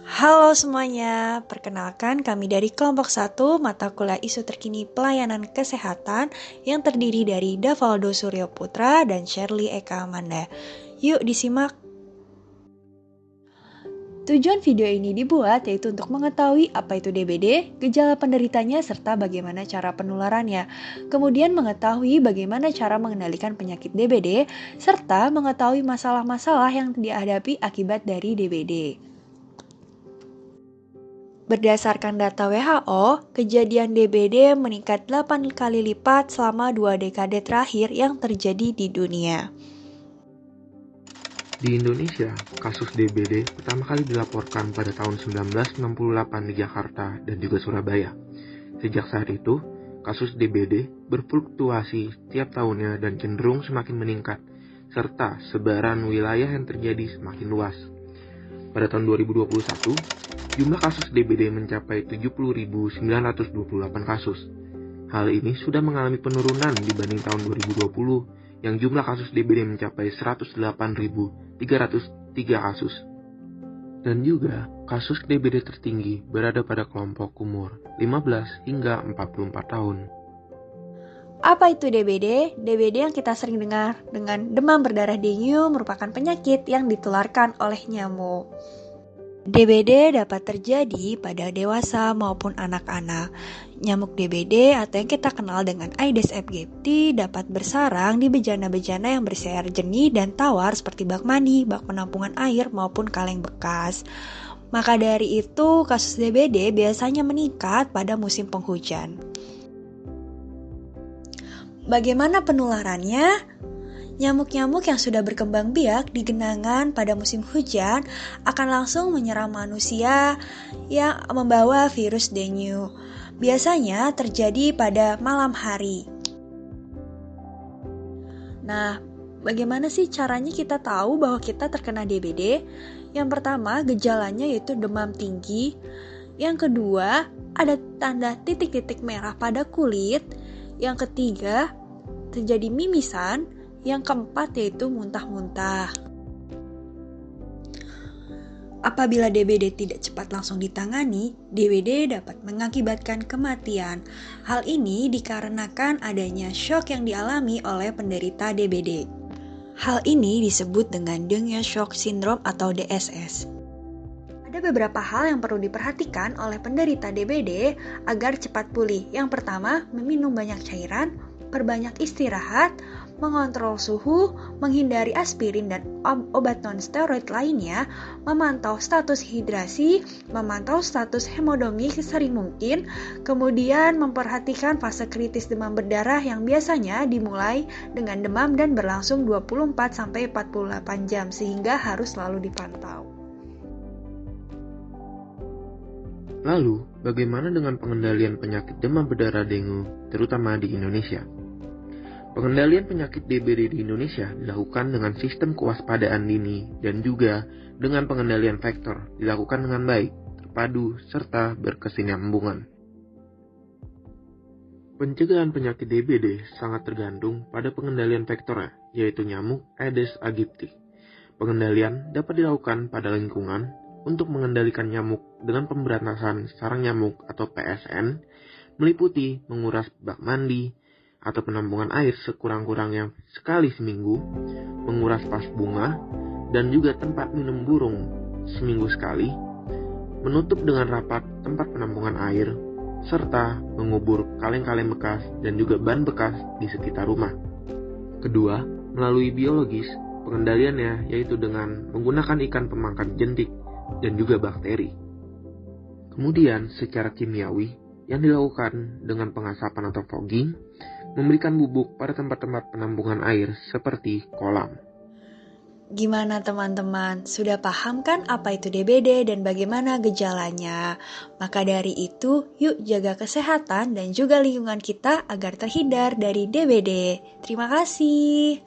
Halo semuanya, perkenalkan kami dari kelompok 1 mata kuliah isu terkini pelayanan kesehatan yang terdiri dari Davaldo Suryo Putra dan Shirley Eka Amanda. Yuk disimak. Tujuan video ini dibuat yaitu untuk mengetahui apa itu DBD, gejala penderitanya, serta bagaimana cara penularannya. Kemudian mengetahui bagaimana cara mengendalikan penyakit DBD, serta mengetahui masalah-masalah yang dihadapi akibat dari DBD. Berdasarkan data WHO, kejadian DBD meningkat 8 kali lipat selama 2 dekade terakhir yang terjadi di dunia. Di Indonesia, kasus DBD pertama kali dilaporkan pada tahun 1968 di Jakarta dan juga Surabaya. Sejak saat itu, kasus DBD berfluktuasi setiap tahunnya dan cenderung semakin meningkat, serta sebaran wilayah yang terjadi semakin luas. Pada tahun 2021, jumlah kasus DBD mencapai 70.928 kasus. Hal ini sudah mengalami penurunan dibanding tahun 2020 yang jumlah kasus DBD mencapai 108.303 kasus. Dan juga kasus DBD tertinggi berada pada kelompok umur 15 hingga 44 tahun. Apa itu DBD? DBD yang kita sering dengar dengan demam berdarah dengue merupakan penyakit yang ditularkan oleh nyamuk. DBD dapat terjadi pada dewasa maupun anak-anak. Nyamuk DBD atau yang kita kenal dengan Aedes aegypti dapat bersarang di bejana-bejana yang bersayar jernih dan tawar seperti bak mandi, bak penampungan air maupun kaleng bekas. Maka dari itu, kasus DBD biasanya meningkat pada musim penghujan. Bagaimana penularannya? Nyamuk-nyamuk yang sudah berkembang biak di genangan pada musim hujan akan langsung menyerang manusia yang membawa virus dengue. Biasanya terjadi pada malam hari. Nah, bagaimana sih caranya kita tahu bahwa kita terkena DBD? Yang pertama, gejalanya yaitu demam tinggi. Yang kedua, ada tanda titik-titik merah pada kulit. Yang ketiga, terjadi mimisan. Yang keempat yaitu muntah-muntah. Apabila DBD tidak cepat langsung ditangani, DBD dapat mengakibatkan kematian. Hal ini dikarenakan adanya shock yang dialami oleh penderita DBD. Hal ini disebut dengan dengue shock syndrome atau DSS. Ada beberapa hal yang perlu diperhatikan oleh penderita DBD agar cepat pulih. Yang pertama, meminum banyak cairan, perbanyak istirahat, mengontrol suhu, menghindari aspirin dan obat non-steroid lainnya, memantau status hidrasi, memantau status hemodinamik sesering mungkin, kemudian memperhatikan fase kritis demam berdarah yang biasanya dimulai dengan demam dan berlangsung 24-48 jam sehingga harus selalu dipantau. Lalu, bagaimana dengan pengendalian penyakit demam berdarah dengue, terutama di Indonesia? Pengendalian penyakit DBD di Indonesia dilakukan dengan sistem kewaspadaan dini dan juga dengan pengendalian vektor dilakukan dengan baik, terpadu, serta berkesinambungan. Pencegahan penyakit DBD sangat tergantung pada pengendalian vektornya, yaitu nyamuk Aedes aegypti. Pengendalian dapat dilakukan pada lingkungan untuk mengendalikan nyamuk dengan pemberantasan sarang nyamuk atau PSN, meliputi menguras bak mandi, atau penampungan air sekurang-kurangnya sekali seminggu, menguras vas bunga, dan juga tempat minum burung seminggu sekali, menutup dengan rapat tempat penampungan air, serta mengubur kaleng-kaleng bekas dan juga ban bekas di sekitar rumah. Kedua, melalui biologis, pengendaliannya yaitu dengan menggunakan ikan pemangkat jentik dan juga bakteri. Kemudian, secara kimiawi, yang dilakukan dengan pengasapan atau fogging, memberikan bubuk pada tempat-tempat penampungan air seperti kolam. Gimana teman-teman? Sudah paham kan apa itu DBD dan bagaimana gejalanya? Maka dari itu, yuk jaga kesehatan dan juga lingkungan kita agar terhindar dari DBD. Terima kasih.